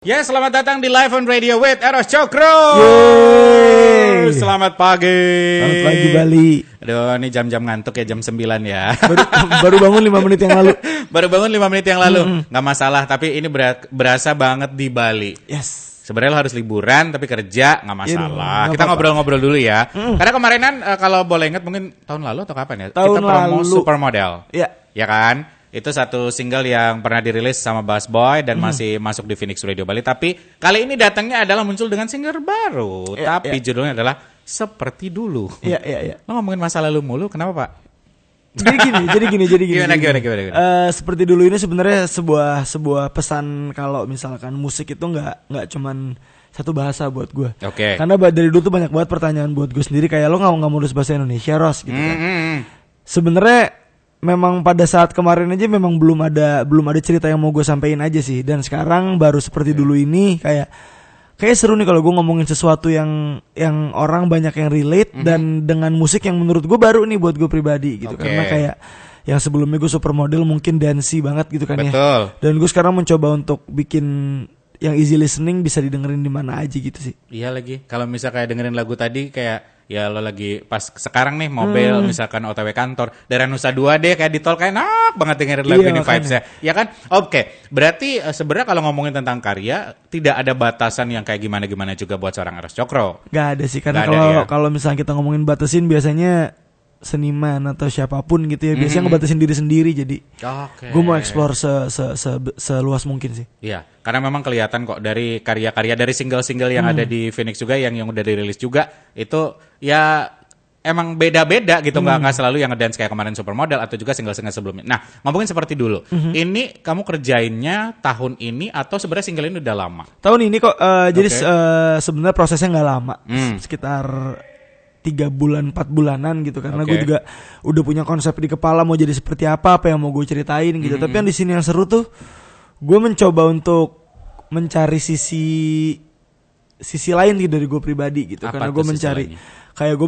Ya, selamat datang di Live on Radio with Eros Cokro. Yeay. Selamat pagi. Selamat pagi Bali. Aduh, ini jam-jam ngantuk ya, jam 9 ya. Baru bangun 5 menit yang lalu. Baru bangun 5 menit yang lalu. Nggak masalah, tapi ini berasa banget di Bali. Yes. Sebenarnya lo harus liburan, tapi kerja nggak masalah. Iya, Kita ngobrol-ngobrol dulu ya. Karena kemarinan, kalau boleh ingat mungkin tahun lalu atau kapan ya? Tahun kita promo lalu. Supermodel. Ya. Ya kan? Itu satu single yang pernah dirilis sama Bass Boy dan masih masuk di Phoenix Radio Bali. Tapi kali ini datangnya adalah muncul dengan single baru. Tapi judulnya adalah Seperti Dulu. Iya. Lo ngomongin masa lalu mulu, kenapa Pak? Jadi gini. Gimana? Seperti dulu ini sebenarnya sebuah pesan kalau misalkan musik itu nggak cuman satu bahasa buat gue. Oke. Karena dari dulu tuh banyak banget pertanyaan buat gue sendiri kayak lo nggak mau nulis bahasa Indonesia, Ros gitu kan. Sebenarnya memang pada saat kemarin aja memang belum ada cerita yang mau gue sampein aja sih, dan sekarang baru seperti dulu ini kayak seru nih kalau gue ngomongin sesuatu yang orang banyak yang relate dan dengan musik yang menurut gue baru nih buat gue pribadi gitu. Karena kayak yang sebelumnya gue Supermodel mungkin dancey banget gitu kan. Betul. Ya, dan gue sekarang mencoba untuk bikin yang easy listening bisa didengerin di mana aja gitu sih. Iya lagi, kalau misal kayak dengerin lagu tadi kayak ya lo lagi pas sekarang nih mobil misalkan OTW kantor dari Nusa Dua deh kayak di tol kayak enak banget dengerin lagu ini vibes-nya. Ya kan? Oke. Berarti sebenarnya kalau ngomongin tentang karya tidak ada batasan yang kayak gimana-gimana juga buat seorang Eros Cokro. Gak ada sih, karena kalau misalnya kita ngomongin batasin biasanya seniman atau siapapun gitu ya biasanya ngebatasin diri sendiri, jadi gue mau explore seluas mungkin sih. Iya, karena memang kelihatan kok dari karya-karya dari single-single yang ada di Phoenix juga yang udah dirilis juga itu ya emang beda-beda gitu, nggak selalu yang ngedance kayak kemarin Supermodel atau juga single-single sebelumnya. Nah, ngomongin seperti dulu, ini kamu kerjainnya tahun ini atau sebenarnya single ini udah lama? Tahun ini kok, jadi sebenarnya prosesnya nggak lama, sekitar 3 bulan 4 bulanan gitu, karena gue juga udah punya konsep di kepala mau jadi seperti apa yang mau gue ceritain gitu. Tapi yang di sini yang seru tuh gue mencoba untuk mencari sisi lain gitu dari gue pribadi gitu. Apa karena gue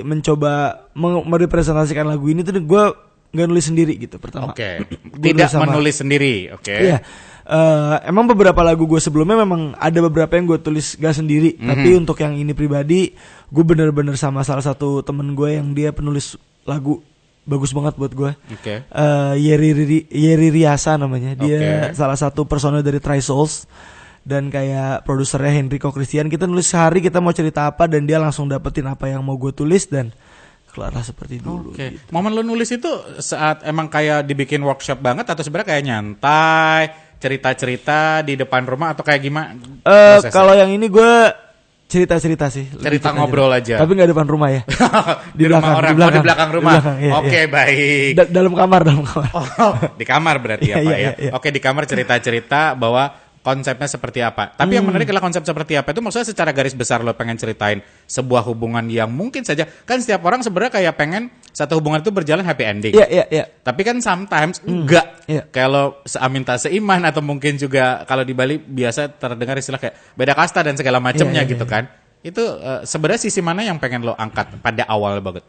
mencoba merepresentasikan lagu ini tuh gue nggak nulis sendiri gitu pertama. Tidak menulis sendiri. Iya. Emang beberapa lagu gue sebelumnya memang ada beberapa yang gue tulis gak sendiri, tapi untuk yang ini pribadi gue bener-bener sama salah satu temen gue yang dia penulis lagu bagus banget buat gue. Yeri Riasa namanya, dia salah satu personel dari Try Souls dan kayak produsernya Henrico Christian. Kita nulis sehari kita mau cerita apa dan dia langsung dapetin apa yang mau gue tulis dan kelar seperti dulu. Gitu. Momen lu nulis itu saat emang kayak dibikin workshop banget atau sebenarnya kayak nyantai, cerita-cerita di depan rumah atau kayak gimana? Kalau yang ini gue cerita sih. Cerita ngobrol aja. Tapi nggak depan rumah ya. di belakang, rumah orang. Di belakang rumah. Oke, baik. Dalam kamar. Oh, di kamar berarti ya Pak ya. Oke, di kamar cerita-cerita bahwa konsepnya seperti apa. Tapi yang menarik adalah konsep seperti apa itu maksudnya secara garis besar lo pengen ceritain sebuah hubungan yang mungkin saja kan setiap orang sebenarnya kayak pengen satu hubungan itu berjalan happy ending. Iya. Tapi kan sometimes enggak. Kalau seamin tak seiman atau mungkin juga kalau di Bali biasa terdengar istilah kayak beda kasta dan segala macamnya gitu kan. Itu sebenarnya sisi mana yang pengen lo angkat pada awal banget?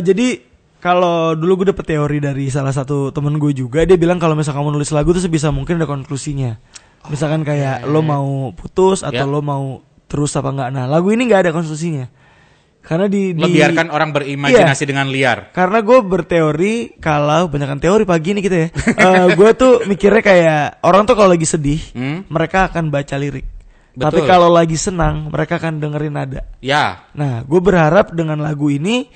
Jadi kalau dulu gue dapet teori dari salah satu temen gue juga, dia bilang kalau misalkan kamu nulis lagu tuh sebisa mungkin ada konklusinya. Misalkan kayak lo mau putus atau lo mau terus apa enggak. Nah, lagu ini enggak ada konklusinya. Karena lo biarkan orang berimajinasi dengan liar. Karena gue berteori kalau banyakkan teori pagi ini kita ya. Gue tuh mikirnya kayak orang tuh kalau lagi sedih, mereka akan baca lirik. Betul. Tapi kalau lagi senang, mereka akan dengerin nada. Ya. Nah, gue berharap dengan lagu ini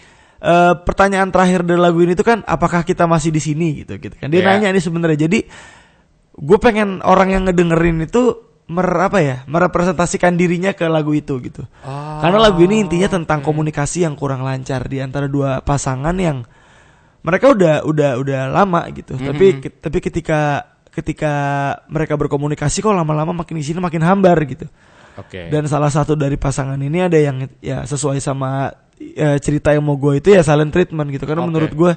pertanyaan terakhir dari lagu ini tuh kan apakah kita masih di sini gitu kan. Dia nanya ini sebenarnya. Jadi gue pengen orang yang ngedengerin itu merepresentasikan dirinya ke lagu itu gitu. Karena lagu ini intinya tentang komunikasi yang kurang lancar di antara dua pasangan yang mereka udah lama gitu. Tapi ketika mereka berkomunikasi kok lama-lama makin di sini makin hambar gitu. Dan salah satu dari pasangan ini ada yang ya sesuai sama cerita yang mau gue itu ya silent treatment gitu. Karena menurut gue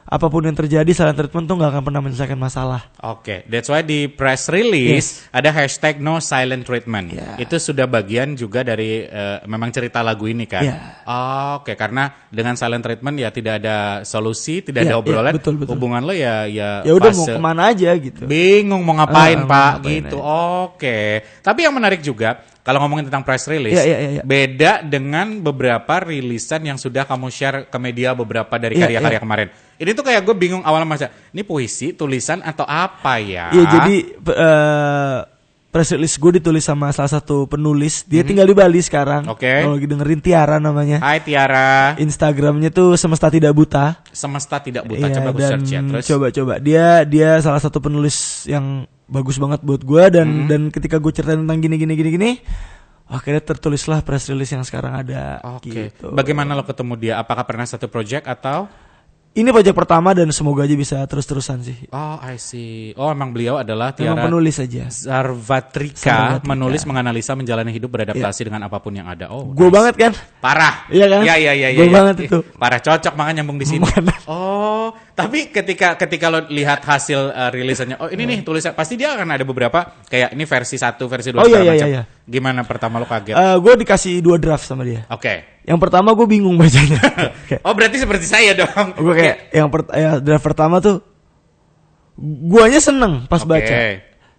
apapun yang terjadi silent treatment tuh nggak akan pernah menyelesaikan masalah. Oke, that's why di press release ada hashtag no silent treatment. Yeah. Itu sudah bagian juga dari memang cerita lagu ini kan. Yeah. Oke, karena dengan silent treatment ya tidak ada solusi, tidak ada Yeah, obrolan. yeah, betul. Hubungan lo ya Udah mau kemana aja gitu. bingung mau ngapain Pak ngapain gitu. Oke. Tapi yang menarik juga kalau ngomongin tentang press release, Iya. beda dengan beberapa rilisan yang sudah kamu share ke media beberapa dari karya-karya kemarin. Ini tuh kayak gue bingung awalnya masa, ini puisi, tulisan atau apa ya? Iya, jadi press release gue ditulis sama salah satu penulis. Dia tinggal di Bali sekarang. Oke. Kalau lagi dengerin, Tiara namanya. Hai Tiara, Instagramnya tuh Semesta Tidak Buta. semesta tidak buta. Iya, Coba gue dan search ya. Terus coba. Dia salah satu penulis yang bagus banget buat gue dan ketika gue ceritain tentang gini, akhirnya tertulislah press release yang sekarang ada. Oke. Gitu. Bagaimana lo ketemu dia? Apakah pernah satu project atau? Ini project pertama dan semoga aja bisa terus-terusan sih. Oh, I see. Oh, emang beliau adalah Memang Tiara penulis aja. Sarvatrika, menulis, menganalisa, menjalani hidup, beradaptasi dengan apapun yang ada. Oh, Gue banget kan? parah. Iya kan? Iya. Gue banget itu. Parah, cocok makanya nyambung di sini. Makanya. Oh, tapi ketika lo lihat hasil rilisannya, oh ini nih tulisan, pasti dia akan ada beberapa kayak ini versi 1, versi 2 Oh, segala iya, macam. iya. Gimana pertama lo kaget? Gue dikasih 2 draft sama dia. Oke. Yang pertama gue bingung bacanya. Kayak, Oh, berarti seperti saya dong. gue kayak draft pertama tuh guanya seneng pas Oke. baca.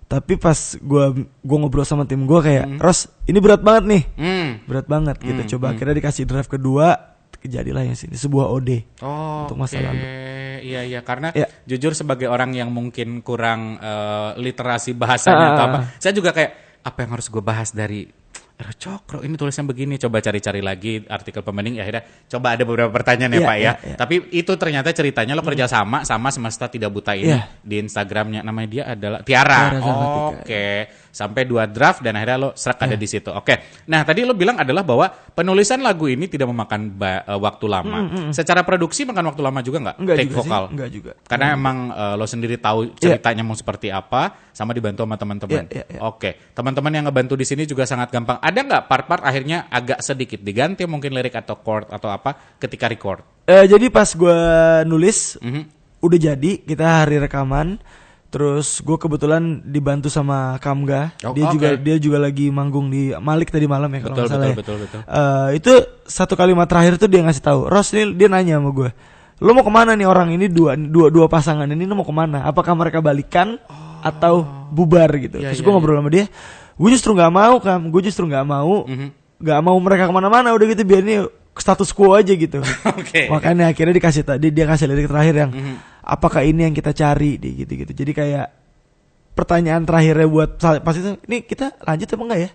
Tapi pas gua ngobrol sama tim gua kayak, Ros, ini berat banget nih. Berat banget gitu. Coba akhirnya dikasih draft kedua, jadilah yang sini sebuah ode untuk masa lalu. Iya, karena Ya. jujur sebagai orang yang mungkin kurang literasi bahasanya atau apa, saya juga kayak apa yang harus gue bahas dari Ero Cokro ini tulisan begini, coba cari-cari lagi artikel pembanding, ya akhirnya coba ada beberapa pertanyaan ya Iya, Pak ya. iya. Tapi itu ternyata ceritanya lo kerja sama Semesta Tidak Buta ini Iya. di Instagramnya, namanya dia adalah Tiara. Tiara Sarvatika. Oke, sampai 2 draft dan akhirnya lo serak ada di situ. Oke, nah tadi lo bilang adalah bahwa penulisan lagu ini tidak memakan waktu lama. Secara produksi makan waktu lama juga nggak? Enggak Take juga vokal. sih. Enggak juga. Karena emang lo sendiri tahu ceritanya mau seperti apa, sama dibantu sama teman-teman. Iya. Oke, teman-teman yang ngebantu di sini juga sangat gampang. Ada nggak part-part akhirnya agak sedikit diganti mungkin lirik atau chord atau apa ketika record? Jadi pas gue nulis Mhm. udah jadi, kita hari rekaman. Terus gue kebetulan dibantu sama Kamga. Oh, Dia juga lagi manggung di Malik tadi malam ya kalau Betul, nggak salah. betul. Itu satu kalimat terakhir tuh dia ngasih tahu. Ros, ini dia nanya sama gue, lo mau kemana nih orang ini, dua pasangan ini lo mau kemana? Apakah mereka balikan atau bubar gitu? Iya, Terus iya, gue ngobrol sama dia, gue justru nggak mau nggak mau mereka kemana-mana, udah gitu biar ini status quo aja gitu. Oke. Makanya akhirnya dia kasih lirik terakhir yang apakah ini yang kita cari gitu. Jadi kayak pertanyaan terakhirnya buat pas itu, ini kita lanjut apa enggak ya?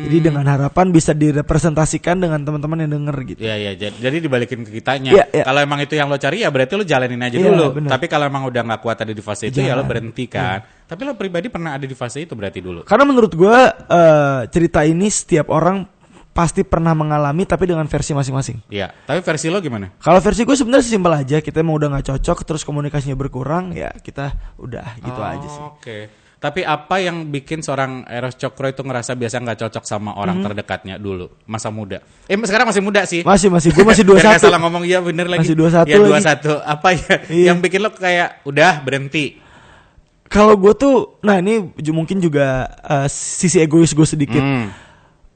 Jadi dengan harapan bisa direpresentasikan dengan teman-teman yang denger gitu. Iya, jadi dibalikin ke kitanya. Iya. Kalau emang itu yang lo cari ya berarti lo jalanin aja Iya, dulu. bener. Tapi kalau emang udah nggak kuat ada di fase itu ya lo Jangan. berhenti kan. Tapi lo pribadi pernah ada di fase itu berarti dulu. Karena menurut gue cerita ini setiap orang pasti pernah mengalami, tapi dengan versi masing-masing. Iya. Tapi versi lo gimana? Kalau versi gue sebenarnya simpel aja, kita emang udah nggak cocok, terus komunikasinya berkurang, ya kita udah gitu aja sih. Oke. Tapi apa yang bikin seorang Eros Cokro itu ngerasa biasa nggak cocok sama orang terdekatnya dulu masa muda? Sekarang masih muda sih. Masih, gue masih Biar nggak 21. salah ngomong, iya bener lagi. Masih 21 ya, lagi. 21. Apa ya Iya. yang bikin lo kayak udah berhenti? Kalau gue tuh, nah ini mungkin juga sisi egois gue sedikit.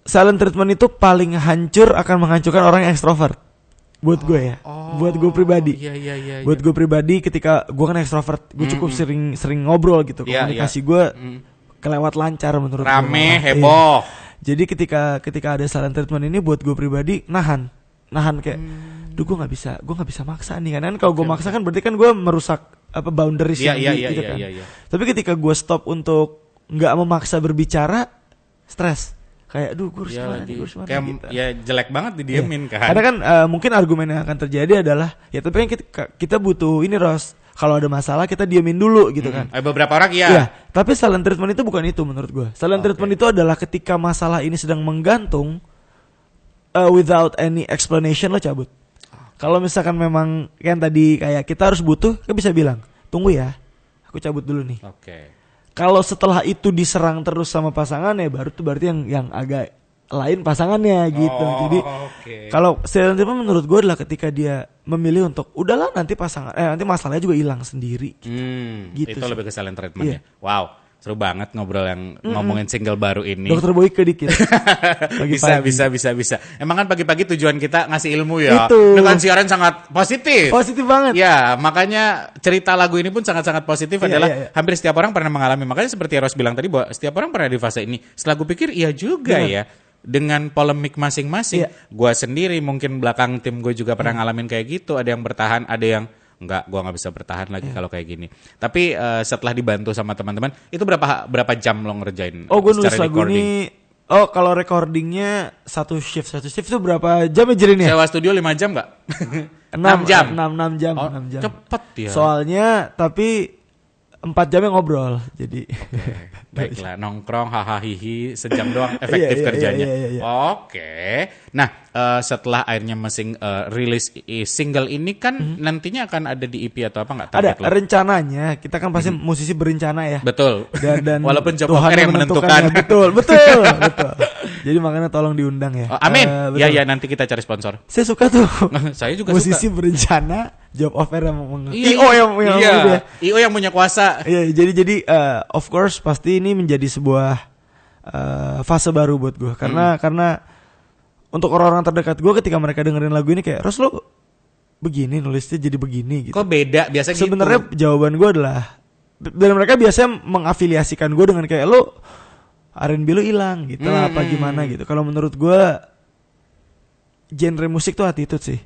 Silent treatment itu paling akan menghancurkan orang yang ekstrovert. Buat gue ya, buat gue pribadi. Iya. Buat gue pribadi, ketika gue kan ekstrovert, gue cukup sering ngobrol gitu. Iya, Komunikasi gue kelewat lancar menurut gue. Rame, Iya. heboh. Jadi ketika ada silent treatment ini, buat gue pribadi nahan kayak, gue nggak bisa maksa nih kan kalau gue maksa kan berarti kan gue merusak apa boundaries Iya, gitu kan. iya. Tapi ketika gue stop untuk nggak memaksa berbicara, stres. Kayak, gue harus Iya gimana lagi. nih, gue harus gimana Kayak gitu. ya jelek banget didiemin Iya. kan. Karena kan mungkin argumen yang akan terjadi adalah, ya tapi kan kita butuh ini, Ros. Kalau ada masalah kita diemin dulu gitu kan. Beberapa orang ya. Iya, tapi silent treatment itu bukan itu menurut gue. Silent treatment itu adalah ketika masalah ini sedang menggantung, without any explanation lo cabut. Kalau misalkan memang kan tadi kayak kita harus butuh, kan bisa bilang, tunggu ya, aku cabut dulu nih. Oke. Kalau setelah itu diserang terus sama pasangan ya baru tuh berarti yang agak lain pasangannya gitu. Jadi oke. kalau silent treatment menurut gue adalah ketika dia memilih untuk udahlah nanti nanti masalahnya juga hilang sendiri. Gitu Itu sih. lebih ke silent treatment Iya. ya. Wow, seru banget ngobrol yang ngomongin single baru ini. Dokter Boyke dikit. Pagi-pagi. Bisa. Emang kan pagi-pagi tujuan kita ngasih ilmu ya. Itu. Dengan siaran sangat positif. Positif banget. Ya, makanya cerita lagu ini pun sangat-sangat positif Iya, adalah iya. hampir setiap orang pernah mengalami. Makanya seperti Eros bilang tadi bahwa setiap orang pernah di fase ini. Setelah gue pikir iya juga Bener. ya. Dengan polemik masing-masing. Iya. Gue sendiri mungkin belakang tim gue juga pernah ngalamin kayak gitu. Ada yang bertahan, ada yang enggak, gue nggak bisa bertahan lagi kalau kayak gini. Tapi setelah dibantu sama teman-teman, itu berapa jam lo ngerjain? Oh, gue nulis secara lagu recording? ini. Oh, kalau recordingnya satu shift itu berapa jam ya Jerin ya? Sewa studio 5 jam nggak? 6 jam. 6 jam. Oh, 6 jam. cepet ya. Soalnya tapi 4 jamnya ngobrol. Jadi Baiklah, nongkrong, hahaha, hihi, sejam doang efektif Iya, iya, kerjanya. iya. Oke. Nah, setelah akhirnya rilis single ini kan nantinya akan ada di EP atau apa nggak? ada target lo? rencananya. Kita kan pasti musisi berencana ya. Betul. Dan Walaupun job Tuhan offer yang menentukan. menentukannya. Betul. Jadi makanya tolong diundang ya. Oh, amin. Betul. Ya, nanti kita cari sponsor. Saya suka tuh. Saya juga musisi suka. berencana, job offer yang Iya, IO yang iya. gitu ya. IO yang punya kuasa. Iya, jadi of course pasti ini menjadi sebuah fase baru buat gue karena untuk orang-orang terdekat gue ketika mereka dengerin lagu ini kayak Ros lo begini nulisnya jadi begini gitu. Kok beda? Biasa gitu. Sebenarnya jawaban gue adalah dan mereka biasanya mengafiliasikan gue dengan kayak lo R&B lo hilang gitu lah apa gimana gitu. Kalau menurut gue genre musik tuh attitude sih.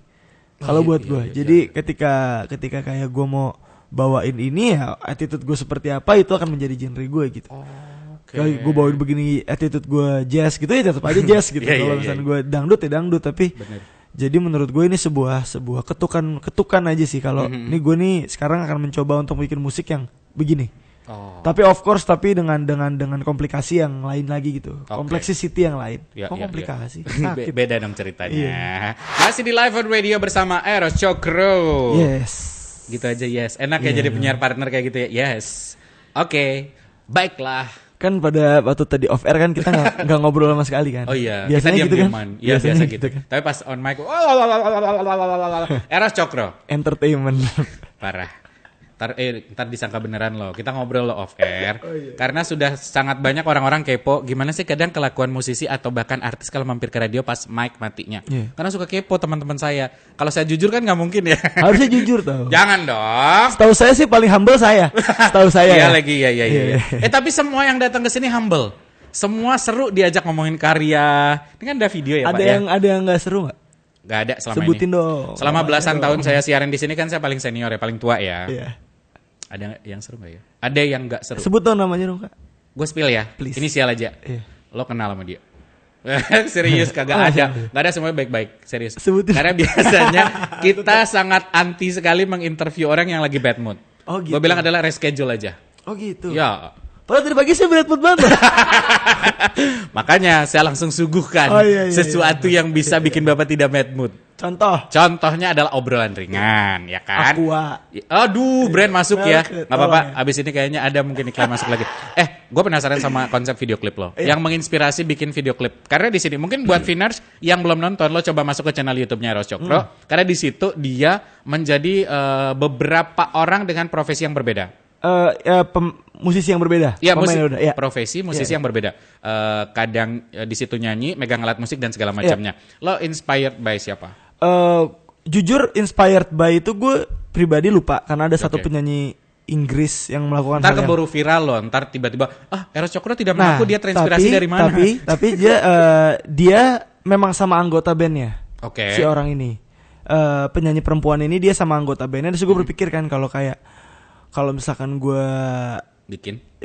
Kalau buat gue. Jadi ketika kayak gue mau bawain ini ya attitude gue seperti apa itu akan menjadi genre gue gitu. Kalau gue bawain begini attitude gue jazz gitu ya tetap aja jazz gitu. Iya, Kalau iya, misalnya gue dangdut ya dangdut tapi Bener. jadi menurut gue ini sebuah ketukan aja sih kalau ini gue nih sekarang akan mencoba untuk bikin musik yang begini. Oh. Tapi of course tapi dengan komplikasi yang lain lagi gitu. Oke. Kompleksity yang lain. Ya, Kok ya, komplikasi? ya. Sakit. Beda dong ceritanya. Iya. Masih di Live on Radio bersama Eros Cokro. Yes. Gitu aja yes. Enak ya Iya. jadi penyiar partner kayak gitu ya. Yes. Oke. Baiklah. Kan pada waktu tadi off air kan kita nggak ngobrol sama sekali kan. Oh iya. Biasanya kita gitu kan. diam-diaman. Iya biasa gitu. kan. Tapi pas on mic. Eros Cokro. Entertainment. Parah. Ntar disangka beneran loh. Kita ngobrol lo off air. Oh, iya. Karena sudah sangat banyak orang-orang kepo. Gimana sih kadang kelakuan musisi atau bahkan artis kalau mampir ke radio pas mic matinya. Iya. Karena suka kepo teman-teman saya. Kalau saya jujur kan nggak mungkin ya. Harusnya jujur tau. Jangan dong. Setahu saya sih paling humble saya. Setahu saya. Iya ya. lagi, iya. Tapi semua yang datang ke sini humble. Semua seru diajak ngomongin karya. Ini kan ada video ya Pak ya? Ada yang nggak seru nggak? Gak ada selama Sebutin ini. dong. Selama Namanya belasan dong. tahun saya siaran di sini kan saya paling senior ya, paling tua ya. Iya. Ada yang seru gak ya? Ada yang gak seru. Sebut dong namanya dong kak. Gue spill ya. Please. Inisial aja. Iya. Lo kenal sama dia. Serius kagak ada. Gak ada, semuanya baik-baik. Serius. Sebutin. Karena biasanya kita sangat anti sekali menginterview orang yang lagi bad mood. Oh, gitu. Gue bilang adalah reschedule aja. Oh gitu. Ya. Padahal tadi pagi saya berat banget. Makanya saya langsung suguhkan Oh, iya, sesuatu yang bisa bikin Bapak tidak bad mood. Contoh. Contohnya adalah obrolan ringan, ya kan? Aqua. Aduh, brand masuk ya. Oke, Gak apa-apa, tolong ya. abis ini kayaknya ada mungkin iklan masuk lagi. Gue penasaran sama konsep video klip lo. Iya. Yang menginspirasi bikin video klip. Karena di sini mungkin buat Viners yang belum nonton, lo coba masuk ke channel YouTube-nya Eros Cokro. Karena di situ dia menjadi beberapa orang dengan profesi yang berbeda. Musisi yang berbeda. Iya, Pemain yang berbeda. Iya. profesi musisi Iya. yang berbeda. Kadang di situ nyanyi, megang alat musik dan segala macamnya. Lo inspired by siapa? Jujur inspired by itu gue pribadi lupa karena ada satu Oke. penyanyi Inggris yang melakukan Ntar hal yang- keburu viral loh, ntar tiba-tiba Eros Cokro tidak mengaku dia terinspirasi dari mana. Tapi dia memang sama anggota bandnya. Oke. Si orang ini penyanyi perempuan ini dia sama anggota bandnya. Terus gue berpikir kan kalau misalkan gue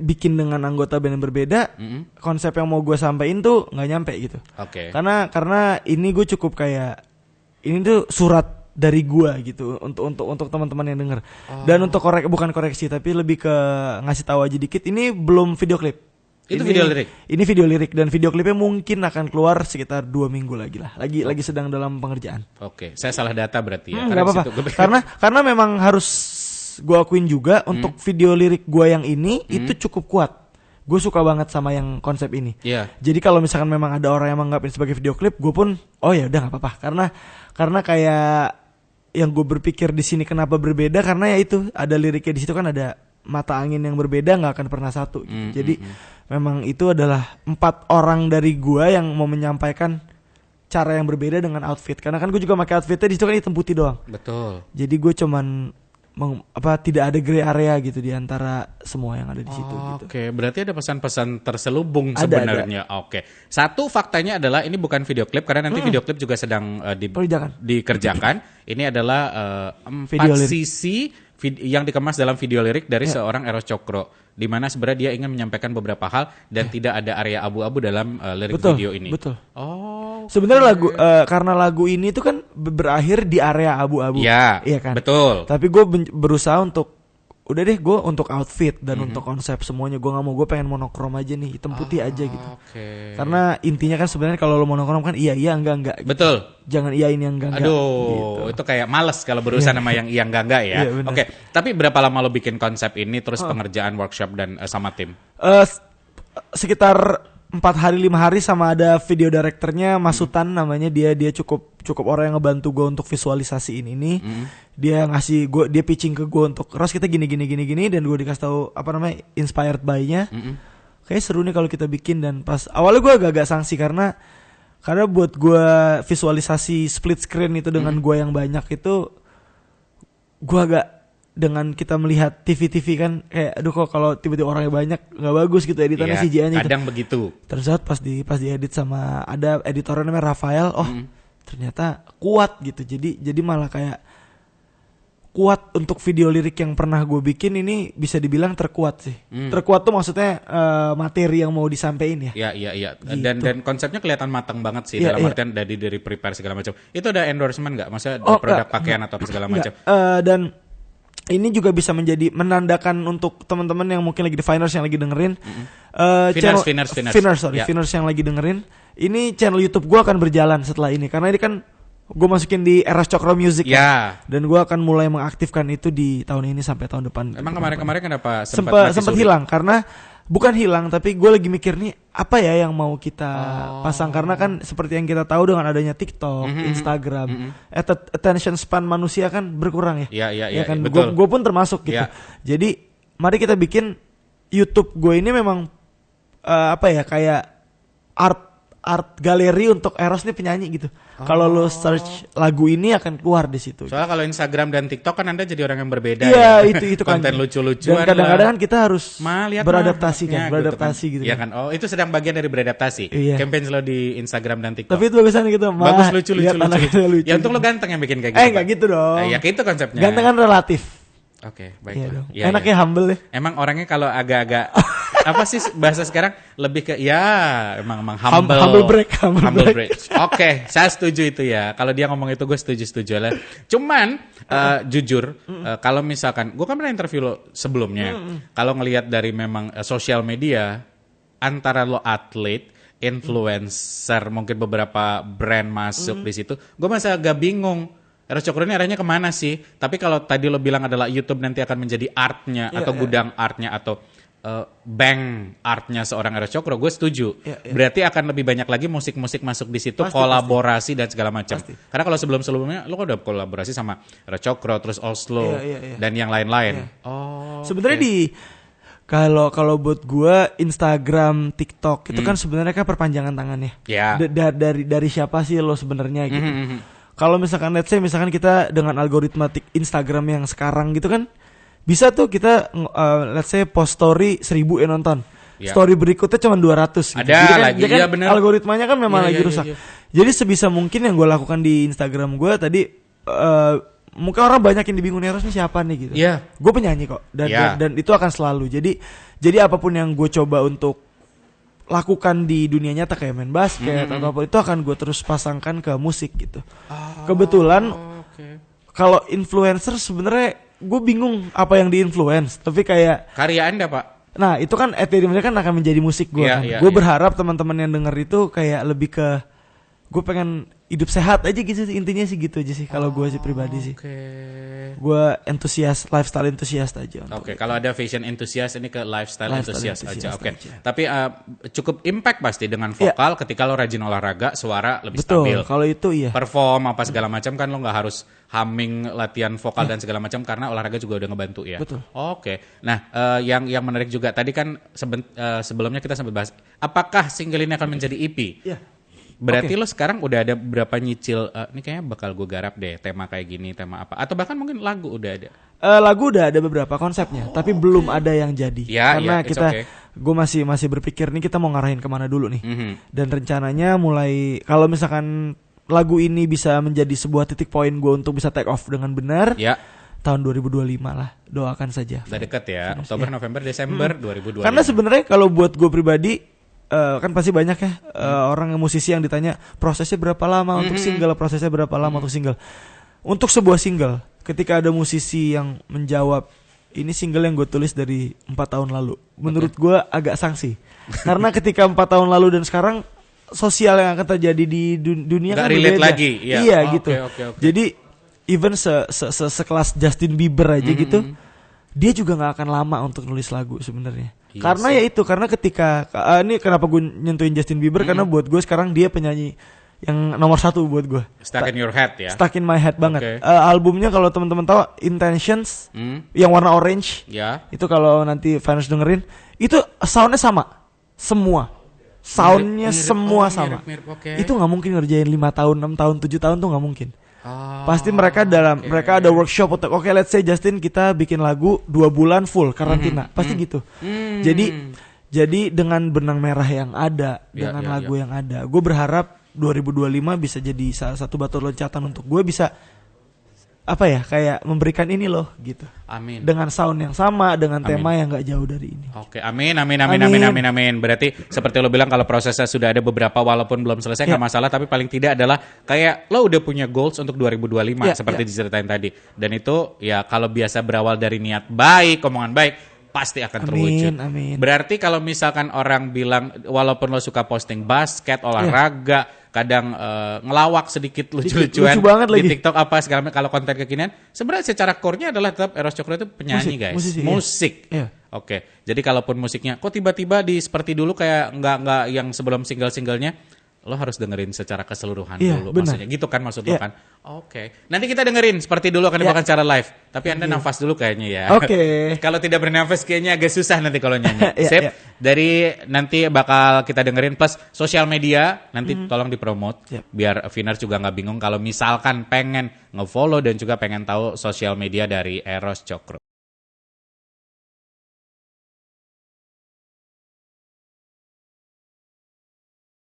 bikin dengan anggota band yang berbeda, konsep yang mau gue sampaikan tuh nggak nyampe gitu. Oke. Karena ini gue cukup kayak ini tuh surat dari gue gitu untuk teman-teman yang denger. Dan untuk bukan koreksi tapi lebih ke ngasih tahu aja dikit. Ini belum video klip. Itu video lirik? Ini video lirik dan video klipnya mungkin akan keluar sekitar 2 minggu lagi lah. Lagi sedang dalam pengerjaan. Oke, saya salah data berarti ya. Nggak di apa-apa. situ gue- Karena memang harus gue akuin juga untuk video lirik gue yang ini itu cukup kuat. gue suka banget sama yang konsep ini. Iya. Jadi kalau misalkan memang ada orang yang menganggap ini sebagai video klip, gue pun oh ya udah nggak apa-apa, karena kayak yang gue berpikir di sini kenapa berbeda, karena ya itu ada liriknya di situ kan, ada mata angin yang berbeda nggak akan pernah satu gitu. Jadi memang itu adalah 4 orang dari gue yang mau menyampaikan cara yang berbeda dengan outfit, karena kan gue juga pakai outfitnya di situ kan hitam putih doang. Betul. Jadi gue cuman tidak ada gray area gitu di antara semua yang ada di situ gitu. Oke, berarti ada pesan-pesan terselubung Ada. sebenarnya. Oke. Satu faktanya adalah ini bukan video klip karena nanti video klip juga sedang dikerjakan. Ini adalah 4 Video lirik. sisi yang dikemas dalam video lirik dari seorang Eros Cokro, di mana sebenarnya dia ingin menyampaikan beberapa hal dan tidak ada area abu-abu dalam lirik video ini. Betul. Oh. Sebenarnya karena lagu ini tuh kan berakhir di area abu-abu. Ya, iya kan? betul. Tapi gue berusaha untuk udah deh, gue untuk outfit dan untuk konsep semuanya gue nggak mau, gue pengen monokrom aja nih, hitam putih aja gitu. Oke. Karena intinya kan sebenarnya kalau lo monokrom kan iya enggak gitu. Betul. Jangan iya ini enggak. Aduh, gitu. itu kayak males kalau berurusan sama yang iya enggak ya. Iya, benar. Oke, tapi berapa lama lo bikin konsep ini, terus pengerjaan workshop dan sama tim? Sekitar 4 hari 5 hari, sama ada video directornya Masutan namanya, dia cukup orang yang ngebantu gue untuk visualisasiin ini. Dia ngasih gue, dia pitching ke gue untuk Ros kita gini dan gue dikasih tahu inspired by-nya. Kayak seru nih kalau kita bikin. Dan pas awalnya gue agak sanksi karena buat gue visualisasi split screen itu dengan gue yang banyak itu, gue agak, dengan kita melihat TV kan kayak aduh kok kalau tiba-tiba orangnya banyak nggak bagus gitu editannya, CGI-nya kadang begitu. Terus pas diedit sama ada editornya namanya Rafael, ternyata kuat gitu. Jadi malah kayak kuat untuk video lirik yang pernah gue bikin ini, bisa dibilang terkuat sih. Terkuat tuh maksudnya materi yang mau disampaikan ya. Iya. Gitu. Dan konsepnya kelihatan matang banget sih, dalam artian dari prepare segala macam. Itu ada endorsement nggak? Maksudnya produk pakaian atau segala macam? Dan ini juga bisa menandakan untuk teman-teman yang mungkin lagi di Finers yang lagi dengerin, Finers yang lagi dengerin, ini channel YouTube gue akan berjalan setelah ini, karena ini kan gue masukin di Eros Cokro Music ya. Dan gue akan mulai mengaktifkan itu di tahun ini sampai tahun depan. Emang kemarin kenapa sempat hilang? Karena bukan hilang, tapi gue lagi mikir nih apa ya yang mau kita pasang, karena kan seperti yang kita tahu dengan adanya TikTok, Instagram, attention span manusia kan berkurang ya. Iya kan, betul. Gue pun termasuk gitu. Ya. Jadi mari kita bikin YouTube gue ini memang kayak art galeri untuk Eros nih penyanyi gitu. Kalau lo search lagu ini akan keluar di situ. Soalnya kalau Instagram dan TikTok kan Anda jadi orang yang berbeda. Iya, itu kan. Konten lucu-lucuan. Dan kadang-kadang kan kita harus beradaptasi gitu. Iya kan. Oh, itu sedang bagian dari beradaptasi. Iya. Campaign lo di Instagram dan TikTok. Tapi itu bagusan gitu. Bagus, lucu. Ya untuk lo ganteng yang bikin kayak gitu. Enggak gitu dong. Ya itu konsepnya. Ganteng kan relatif. Oke, baiklah. Iya, enaknya humble ya. Emang orangnya kalau agak-agak apa sih bahasa sekarang lebih ke emang humble. Humble break. Oke, saya setuju itu ya. Kalau dia ngomong itu gue setuju lah. Cuman jujur kalau misalkan gue kan pernah interview lo sebelumnya. Kalau ngelihat dari memang sosial media, antara lo atlet, influencer, mungkin beberapa brand masuk di situ, gue masih agak bingung. Eros Cokro ini arahnya kemana sih? Tapi kalau tadi lo bilang adalah YouTube nanti akan menjadi artnya atau gudang artnya atau bank artnya seorang Eros Cokro, gue setuju. Berarti akan lebih banyak lagi musik-musik masuk di situ, kolaborasi dan segala macam. Karena kalau sebelum-sebelumnya lo kan udah kolaborasi sama Eros Cokro, terus Oslo dan yang lain-lain. Sebenarnya kalau buat gue Instagram, TikTok itu kan sebenarnya kan perpanjangan tangannya. Dari siapa sih lo sebenarnya gitu. Kalau misalkan let's say kita dengan algoritma Instagram yang sekarang gitu kan, bisa tuh kita let's say post story 1.000 yang nonton. Story berikutnya cuma 200 gitu. Ada lagi, kan algoritmanya kan memang lagi rusak. Jadi sebisa mungkin yang gue lakukan di Instagram gue tadi, mungkin orang banyak yang bingung nih Eros ini siapa nih gitu. Gue penyanyi kok dan itu akan selalu. Jadi apapun yang gue coba untuk lakukan di dunia nyata kayak main basket atau apa, itu akan gue terus pasangkan ke musik gitu. Kebetulan kalau influencer sebenarnya gue bingung apa yang di-influence, tapi kayak karya Anda, Pak. Nah, itu kan akhirnya kan akan menjadi musik gue kan. Gue berharap teman-teman yang denger itu kayak lebih ke gue pengen hidup sehat aja gitu sih, intinya sih gitu aja sih kalau gue sih pribadi sih. Oke. Gue lifestyle enthusiast aja. Oke, kalau ada fashion enthusiast ini ke lifestyle enthusiast aja. Oke. aja. Tapi cukup impact pasti dengan vokal ketika lo rajin olahraga, suara lebih Betul, stabil. kalau itu iya. Perform apa segala macam kan lo nggak harus humming latihan vokal dan segala macam karena olahraga juga udah ngebantu ya. Betul. Oke. Nah, yang menarik juga tadi kan sebelumnya kita sempat bahas apakah single ini akan menjadi EP? Iya. Berarti lo sekarang udah ada berapa nyicil ini kayaknya bakal gue garap deh tema kayak gini, tema apa? Atau bahkan mungkin lagu udah ada. Lagu udah ada beberapa konsepnya, tapi belum ada yang jadi. Karena it's kita, okay. gue masih berpikir nih kita mau ngarahin kemana dulu nih. Mhm. Dan rencananya mulai kalau misalkan lagu ini bisa menjadi sebuah titik poin gue untuk bisa take off dengan benar, Ya, tahun 2025 lah, doakan saja. udah deket ya. Oktober, November, Desember 2025. Karena sebenarnya kalau buat gue pribadi kan pasti banyak ya orang musisi yang ditanya prosesnya berapa lama untuk single, prosesnya berapa lama untuk single. Untuk sebuah single, ketika ada musisi yang menjawab ini single yang gue tulis dari 4 tahun lalu, menurut gue agak sanksi. Karena ketika 4 tahun lalu dan sekarang sosial yang akan terjadi di dunia nggak kan relate berbeda. lagi, ya. Iya Oh, gitu. oke. Jadi even sekelas Justin Bieber aja gitu, dia juga nggak akan lama untuk nulis lagu sebenarnya. Iya Karena ya itu, karena ketika ini kenapa gue nyentuhin Justin Bieber, karena buat gue sekarang dia penyanyi yang nomor 1 buat gue. Stuck in your head ya. Stuck in my head banget. Oke. Albumnya kalau teman-teman tahu Intentions yang warna orange, Ya. itu kalau nanti fans dengerin, itu soundnya sama, semua. Soundnya Mirip, semua sama. mirip, oke. Itu nggak mungkin ngerjain 5 tahun, 6 tahun, 7 tahun tuh nggak mungkin. Pasti mereka oke. mereka ada workshop untuk oke, let's say Justin kita bikin lagu 2 bulan full karantina, pasti gitu. Jadi dengan benang merah yang ada, dengan lagu yang ada, gue berharap 2025 bisa jadi salah satu batu loncatan untuk gue bisa apa ya, kayak memberikan ini loh gitu. Amin. Dengan sound yang sama, dengan tema yang nggak jauh dari ini. Oke, amin. Berarti seperti lo bilang kalau prosesnya sudah ada beberapa walaupun belum selesai nggak masalah, tapi paling tidak adalah kayak lo udah punya goals untuk 2025 seperti diceritain tadi. Dan itu ya kalau biasa berawal dari niat baik, omongan baik, pasti akan terwujud. Amin. Berarti kalau misalkan orang bilang walaupun lo suka posting basket, olahraga, kadang ngelawak sedikit lucu-lucuan lucu banget di lagi. TikTok apa segala macam, kalau konten kekinian, sebenarnya secara core-nya adalah tetap Eros Cokro itu penyanyi, guys. Musik. Iya. Oke. Jadi kalaupun musiknya kok tiba-tiba di seperti dulu kayak nggak yang sebelum single-singlenya, lo harus dengerin secara keseluruhan dulu. Benar. Maksudnya gitu kan maksud lo kan? Oke. Nanti kita dengerin seperti dulu akan dibawakan secara live. Tapi Anda nafas dulu kayaknya ya. Oke. Kalau tidak bernafas kayaknya agak susah nanti kalau nyanyi. Iya, Sip. iya. Dari nanti bakal kita dengerin plus sosial media nanti tolong dipromot Yep. biar Vinars juga nggak bingung kalau misalkan pengen ngefollow dan juga pengen tahu sosial media dari Eros Cokro.